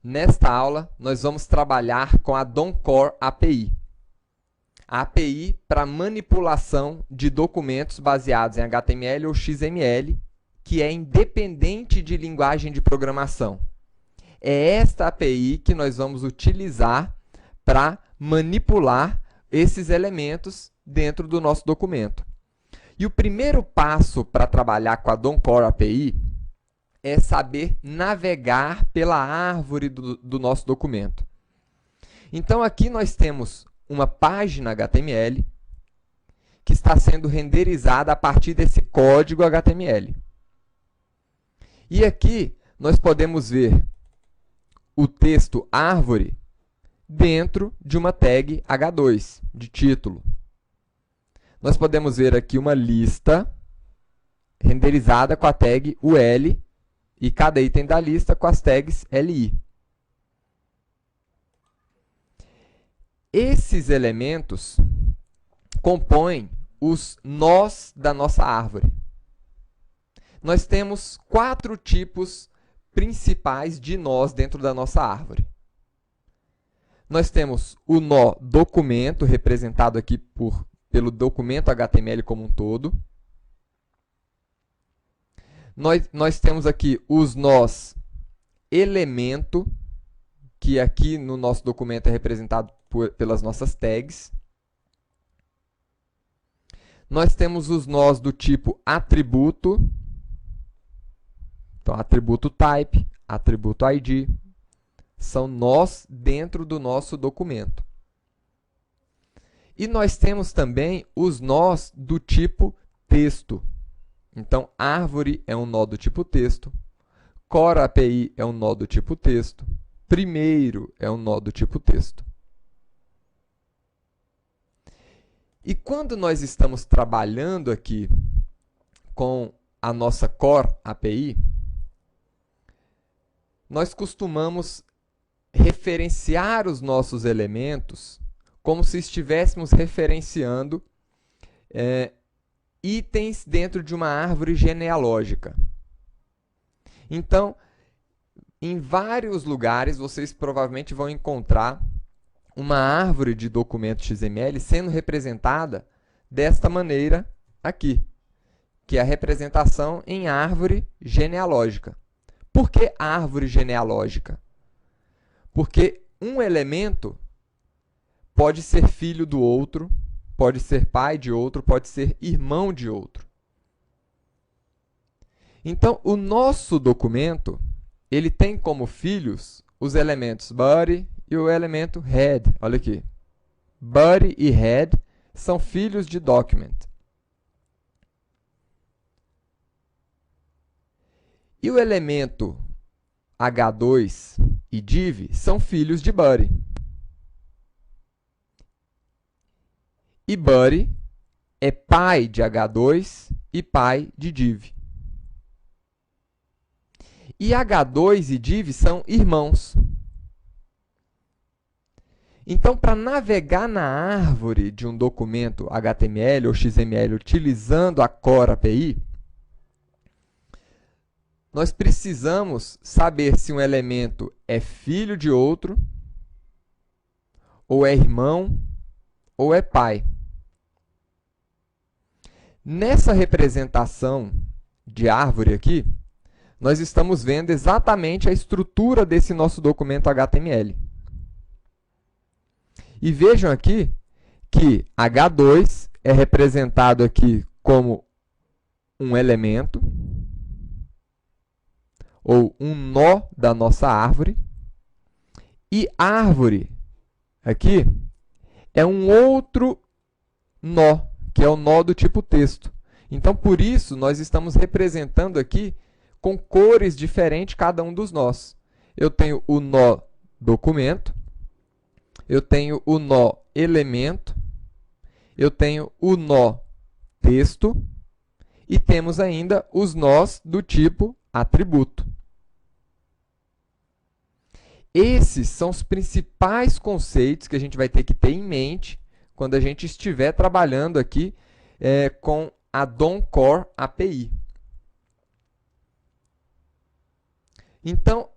Nesta aula, nós vamos trabalhar com a DOM Core API. A API para manipulação de documentos baseados em HTML ou XML, que é independente de linguagem de programação. É esta API que nós vamos utilizar para manipular esses elementos dentro do nosso documento. E o primeiro passo para trabalhar com a DOM Core API é saber navegar pela árvore do nosso documento. Então, aqui nós temos uma página HTML que está sendo renderizada a partir desse código HTML. E aqui nós podemos ver o texto árvore dentro de uma tag H2, de título. Nós podemos ver aqui uma lista renderizada com a tag UL e cada item da lista com as tags LI. Esses elementos compõem os nós da nossa árvore. Nós temos 4 tipos principais de nós dentro da nossa árvore. Nós temos o nó documento, representado aqui pelo documento HTML como um todo. Nós temos aqui os nós elemento, que aqui no nosso documento é representado pelas nossas tags. Nós temos os nós do tipo atributo. Então, atributo type, atributo ID, são nós dentro do nosso documento. E nós temos também os nós do tipo texto. Então, árvore é um nó do tipo texto, Core API é um nó do tipo texto, primeiro é um nó do tipo texto. E quando nós estamos trabalhando aqui com a nossa Core API, nós costumamos referenciar os nossos elementos como se estivéssemos referenciando itens dentro de uma árvore genealógica. Então, em vários lugares, vocês provavelmente vão encontrar uma árvore de documento XML sendo representada desta maneira aqui, que é a representação em árvore genealógica. Por que árvore genealógica? Porque um elemento pode ser filho do outro, pode ser pai de outro, pode ser irmão de outro. Então, o nosso documento, ele tem como filhos os elementos body e o elemento head. Olha aqui. Body e head são filhos de document. E o elemento H2 e div são filhos de body. E body é pai de H2 e pai de div. E H2 e div são irmãos. Então, para navegar na árvore de um documento HTML ou XML utilizando a Core API, nós precisamos saber se um elemento é filho de outro, ou é irmão, ou é pai. Nessa representação de árvore aqui, nós estamos vendo exatamente a estrutura desse nosso documento HTML. E vejam aqui que H2 é representado aqui como um elemento, ou um nó da nossa árvore, e árvore aqui é um outro nó, que é o nó do tipo texto. Então, por isso, nós estamos representando aqui com cores diferentes cada um dos nós. Eu tenho o nó documento, eu tenho o nó elemento, eu tenho o nó texto e temos ainda os nós do tipo atributo. Esses são os principais conceitos que a gente vai ter que ter em mente quando a gente estiver trabalhando aqui com a DOM Core API. Então,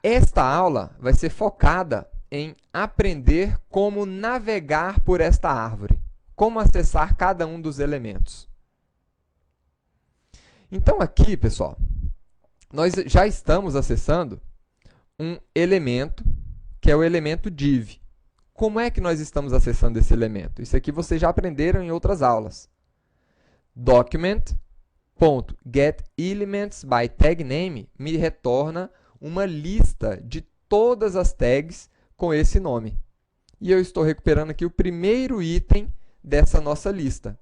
Esta aula vai ser focada em aprender como navegar por esta árvore, como acessar cada um dos elementos. Então aqui, pessoal, nós já estamos acessando um elemento, que é o elemento div. Como é que nós estamos acessando esse elemento? Isso aqui vocês já aprenderam em outras aulas. Document.getElementsByTagName me retorna uma lista de todas as tags com esse nome. E eu estou recuperando aqui o primeiro item dessa nossa lista.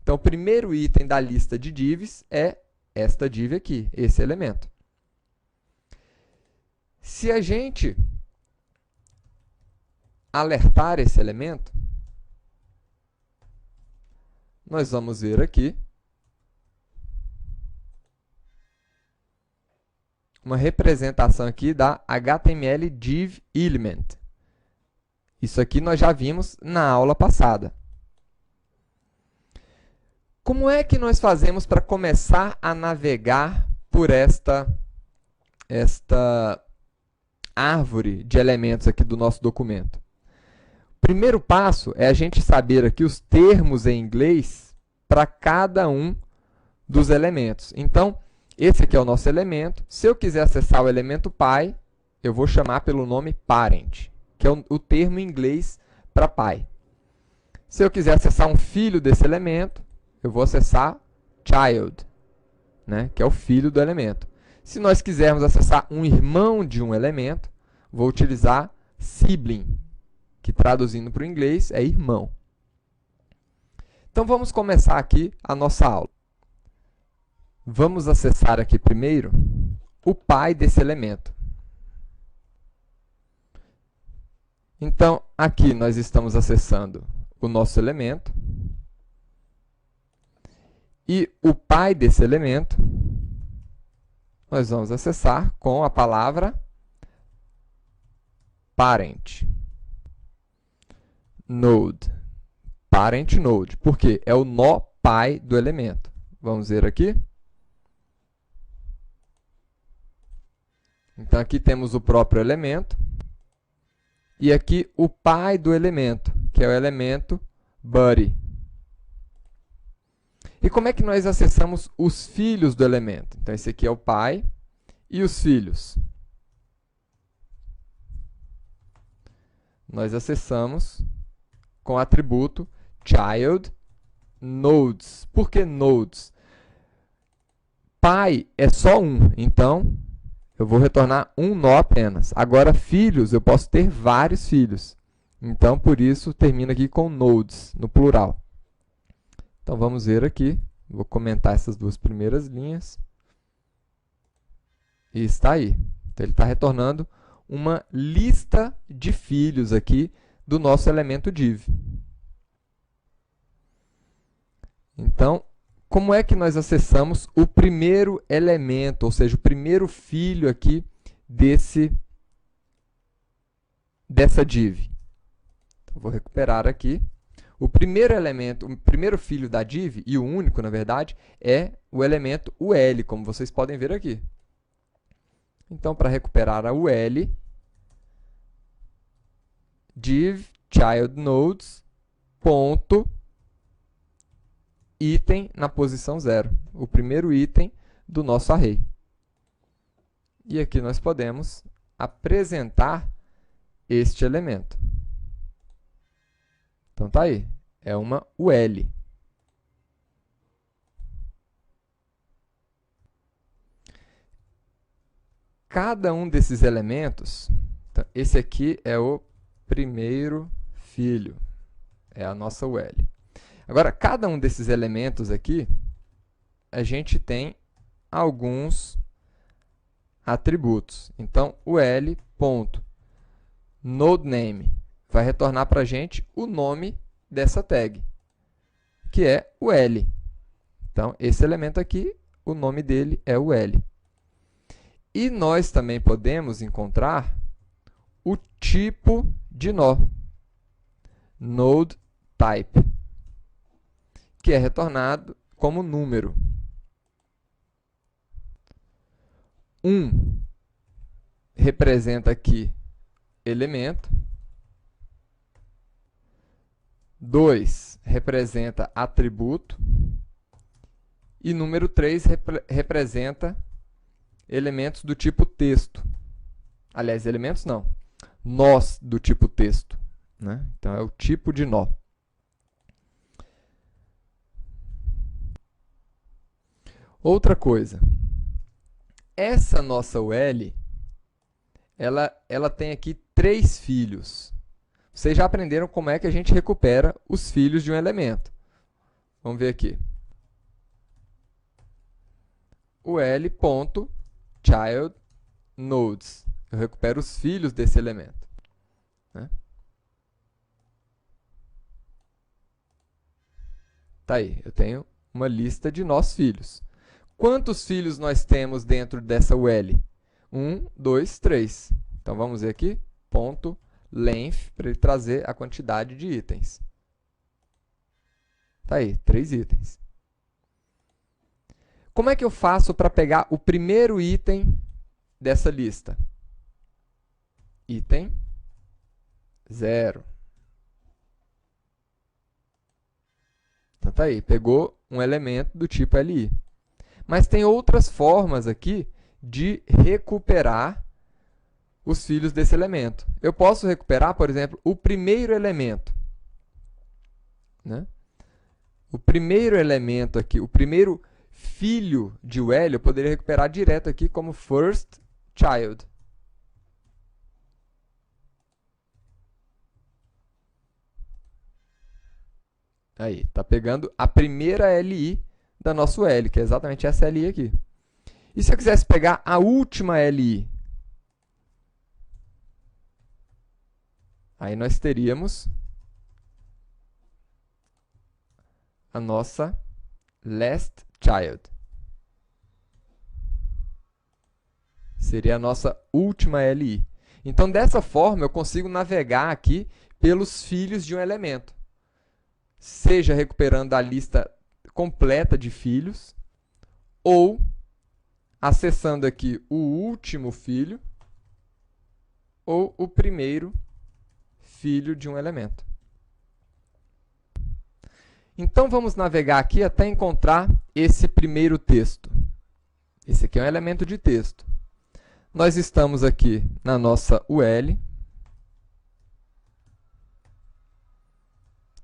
Então, o primeiro item da lista de divs é esta div aqui, esse elemento. Se a gente alertar esse elemento, nós vamos ver aqui uma representação aqui da HTML div element. Isso aqui nós já vimos na aula passada. Como é que nós fazemos para começar a navegar por esta árvore de elementos aqui do nosso documento? O primeiro passo é a gente saber aqui os termos em inglês para cada um dos elementos. Então, esse aqui é o nosso elemento. Se eu quiser acessar o elemento pai, eu vou chamar pelo nome parent, que é o termo em inglês para pai. Se eu quiser acessar um filho desse elemento, eu vou acessar child, né, que é o filho do elemento. Se nós quisermos acessar um irmão de um elemento, vou utilizar sibling, que traduzindo para o inglês é irmão. Então, vamos começar aqui a nossa aula. Vamos acessar aqui primeiro o pai desse elemento. Então, aqui nós estamos acessando o nosso elemento. E o pai desse elemento, nós vamos acessar com a palavra parent. Node. Parent node. Por quê? É o nó pai do elemento. Vamos ver aqui. Então, aqui temos o próprio elemento. E aqui o pai do elemento, que é o elemento buddy. E como é que nós acessamos os filhos do elemento? Então, esse aqui é o pai e os filhos. Nós acessamos com o atributo child nodes. Por que nodes? Pai é só um, então eu vou retornar um nó apenas. Agora, filhos, eu posso ter vários filhos. Então, por isso, termina aqui com nodes, no plural. Então, vamos ver aqui. Vou comentar essas duas primeiras linhas. E está aí. Então, ele está retornando uma lista de filhos aqui do nosso elemento div. Então, como é que nós acessamos o primeiro elemento, ou seja, o primeiro filho aqui dessa div? Então, vou recuperar aqui. O primeiro elemento, o primeiro filho da div, e o único, na verdade, é o elemento UL, como vocês podem ver aqui. Então, para recuperar a UL, div child nodes ponto item na posição 0, o primeiro item do nosso array. E aqui nós podemos apresentar este elemento. Então, tá aí. É uma UL. Cada um desses elementos, então, esse aqui é o primeiro filho. É a nossa UL. Agora, cada um desses elementos aqui, a gente tem alguns atributos. Então, ul.nodename vai retornar para a gente o nome dessa tag, que é o L. Então, esse elemento aqui, o nome dele é o L. E nós também podemos encontrar o tipo de nó, node type, que é retornado como número. 1 representa aqui elemento. 2 representa atributo. E número 3 representa elementos do tipo texto. Aliás, elementos não. Nós do tipo texto, né? Então, é o tipo de nó. Outra coisa. Essa nossa UL, ela tem aqui 3 filhos. Vocês já aprenderam como é que a gente recupera os filhos de um elemento. Vamos ver aqui. ul.childNodes. Eu recupero os filhos desse elemento, né? Tá aí, eu tenho uma lista de nós filhos. Quantos filhos nós temos dentro dessa UL? 1, 2, 3. Então, vamos ver aqui, ponto length, para ele trazer a quantidade de itens. Tá aí, 3 itens. Como é que eu faço para pegar o primeiro item dessa lista? Item 0. Então, tá aí, pegou um elemento do tipo LI. Mas tem outras formas aqui de recuperar os filhos desse elemento. Eu posso recuperar, por exemplo, o primeiro elemento, né? O primeiro elemento aqui, o primeiro filho de UL, eu poderia recuperar direto aqui como first child. Aí, está pegando a primeira LI da nossa UL, que é exatamente essa LI aqui. E se eu quisesse pegar a última LI? Aí nós teríamos a nossa last child. Seria a nossa última LI. Então, dessa forma, eu consigo navegar aqui pelos filhos de um elemento. Seja recuperando a lista completa de filhos, ou acessando aqui o último filho, ou o primeiro filho de um elemento. Então, vamos navegar aqui até encontrar esse primeiro texto. Esse aqui é um elemento de texto. Nós estamos aqui na nossa UL.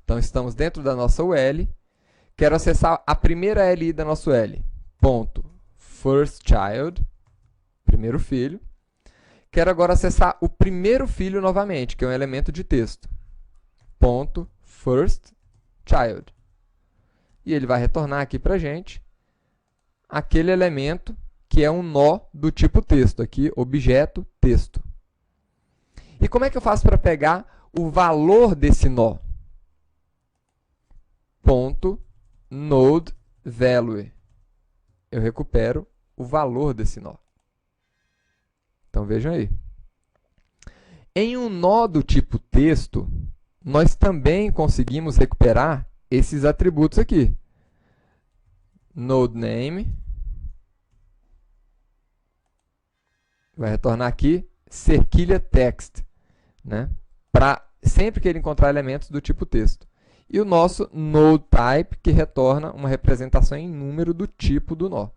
Então, estamos dentro da nossa UL. Quero acessar a primeira LI da nossa UL. Ponto first child, primeiro filho. Quero agora acessar o primeiro filho novamente, que é um elemento de texto. Ponto first child. E ele vai retornar aqui para a gente aquele elemento que é um nó do tipo texto. Aqui, objeto texto. E como é que eu faço para pegar o valor desse nó? Ponto node value. Eu recupero o valor desse nó. Então, vejam aí. Em um nó do tipo texto, nós também conseguimos recuperar esses atributos aqui. Node name. Vai retornar aqui cerquilha text, né? Sempre que ele encontrar elementos do tipo texto. E o nosso node type, que retorna uma representação em número do tipo do nó.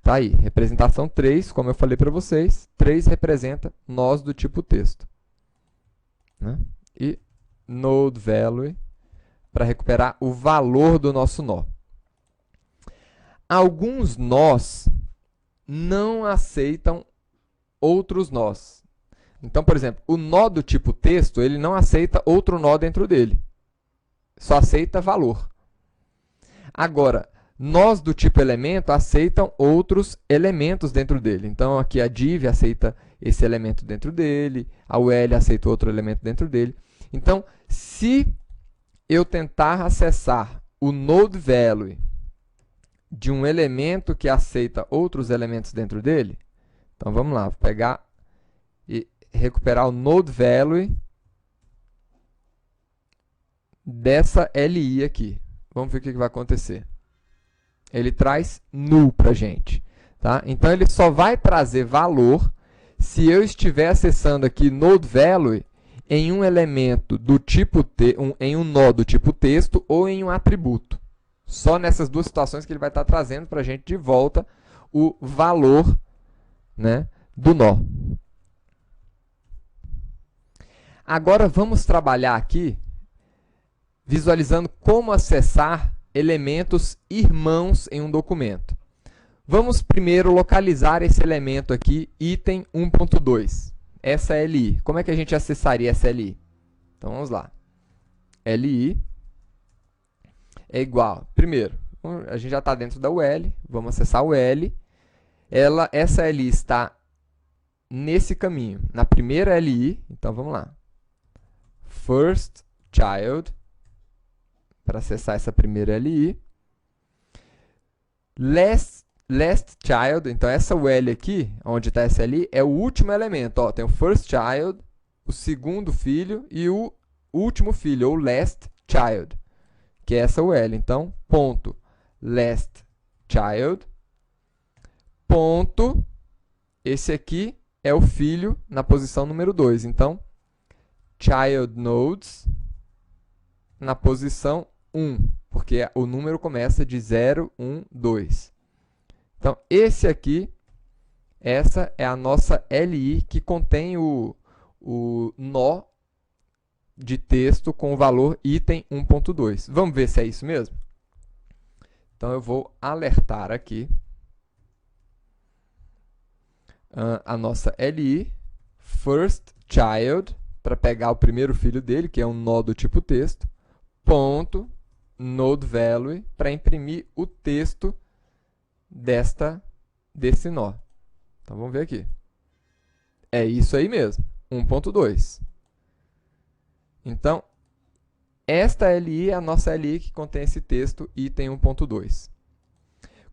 Tá aí, representação 3, como eu falei para vocês, 3 representa nós do tipo texto, né? E node value, para recuperar o valor do nosso nó. Alguns nós não aceitam outros nós. Então, por exemplo, o nó do tipo texto, ele não aceita outro nó dentro dele. Só aceita valor. Agora, nós do tipo elemento aceitam outros elementos dentro dele. Então, aqui a div aceita esse elemento dentro dele, a UL aceita outro elemento dentro dele. Então, se eu tentar acessar o node value de um elemento que aceita outros elementos dentro dele, então vamos lá, vou pegar e recuperar o node value dessa LI aqui. Vamos ver o que vai acontecer. Ele traz null para a gente, tá? Então, ele só vai trazer valor se eu estiver acessando aqui nodeValue em um elemento do tipo em um nó do tipo texto ou em um atributo. Só nessas duas situações que ele vai estar trazendo para a gente de volta o valor, né, do nó. Agora vamos trabalhar aqui visualizando como acessar elementos irmãos em um documento. Vamos primeiro localizar esse elemento aqui, item 1.2, essa LI. Como é que a gente acessaria essa LI? Então vamos lá. LI é igual, primeiro, a gente já está dentro da UL, vamos acessar o L. Essa LI está nesse caminho, na primeira LI, então vamos lá. First child, para acessar essa primeira LI. Last child, então essa UL aqui, onde está essa LI, é o último elemento. Ó, tem o first child, o segundo filho e o último filho, ou last child, que é essa UL. Então, ponto last child, ponto, esse aqui é o filho na posição número 2. Então, child nodes na posição 1, porque o número começa de 0, 1, 2. Então, esse aqui, essa é a nossa LI que contém o nó de texto com o valor item 1.2. Vamos ver se é isso mesmo? Então, eu vou alertar aqui a nossa LI, first child, para pegar o primeiro filho dele, que é um nó do tipo texto, ponto, nodeValue, para imprimir o texto desse nó. Então, vamos ver aqui. É isso aí mesmo, 1.2. Então, esta LI é a nossa LI que contém esse texto item 1.2.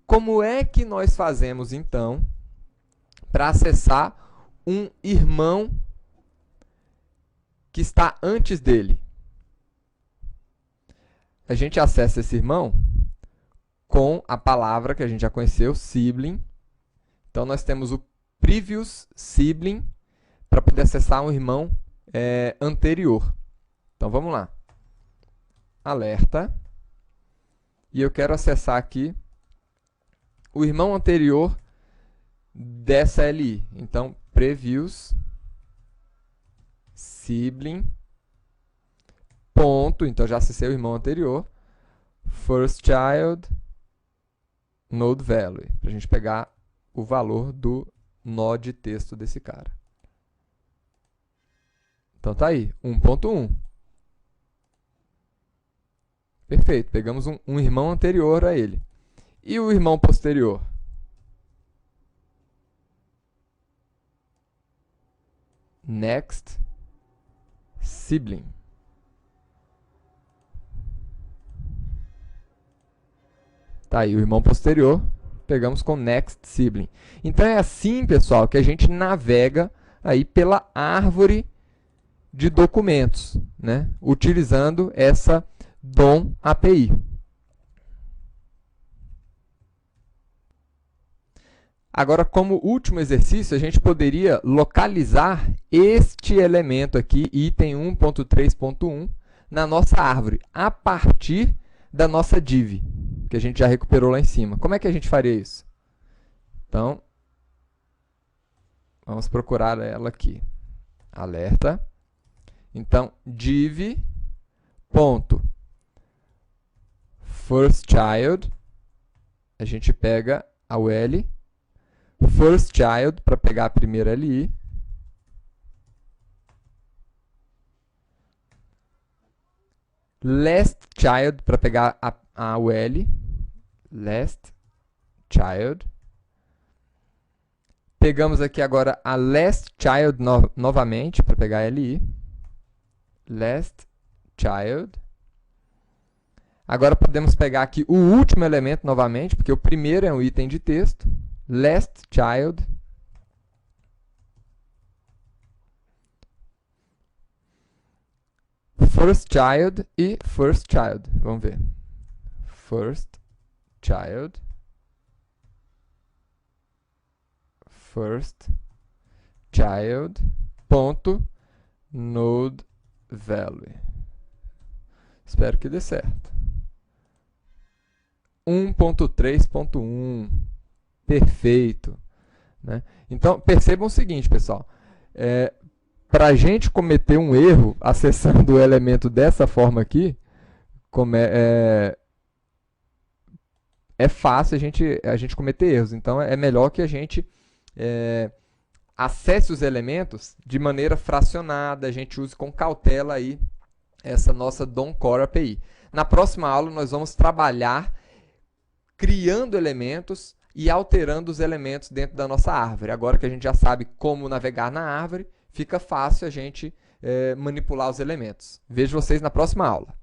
Como é que nós fazemos, então, para acessar um irmão que está antes dele? A gente acessa esse irmão com a palavra que a gente já conheceu, sibling. Então, nós temos o previous sibling para poder acessar um irmão anterior. Então, vamos lá. Alerta. E eu quero acessar aqui o irmão anterior dessa LI. Então, previous sibling, ponto, então já acessei o irmão anterior, first child, nodeValue, para a gente pegar o valor do nó de texto desse cara. Então tá aí, 1.1. Perfeito, pegamos um irmão anterior a ele. E o irmão posterior? Next sibling. Tá aí, o irmão posterior, pegamos com next sibling. Então é assim, pessoal, que a gente navega aí pela árvore de documentos, né? Utilizando essa DOM API. Agora, como último exercício, a gente poderia localizar este elemento aqui, item 1.3.1, na nossa árvore, a partir da nossa div, que a gente já recuperou lá em cima. Como é que a gente faria isso? Então, vamos procurar ela aqui. Alerta. Então, div, ponto, first child, a gente pega a UL, first child para pegar a primeira LI, last child para pegar a UL, last child. Pegamos aqui agora a last child novamente para pegar a LI, last child. Agora podemos pegar aqui o último elemento novamente, porque o primeiro é um item de texto, last child. First child e first child. Vamos ver. First child. First child.nodeValue. Espero que dê certo. 1.3.1. Perfeito. Né? Então, percebam o seguinte, pessoal. Para a gente cometer um erro acessando o elemento dessa forma aqui, é fácil a gente cometer erros. Então, é melhor que a gente acesse os elementos de maneira fracionada, a gente use com cautela aí essa nossa DOM Core API. Na próxima aula, nós vamos trabalhar criando elementos e alterando os elementos dentro da nossa árvore. Agora que a gente já sabe como navegar na árvore, fica fácil a gente manipular os elementos. Vejo vocês na próxima aula.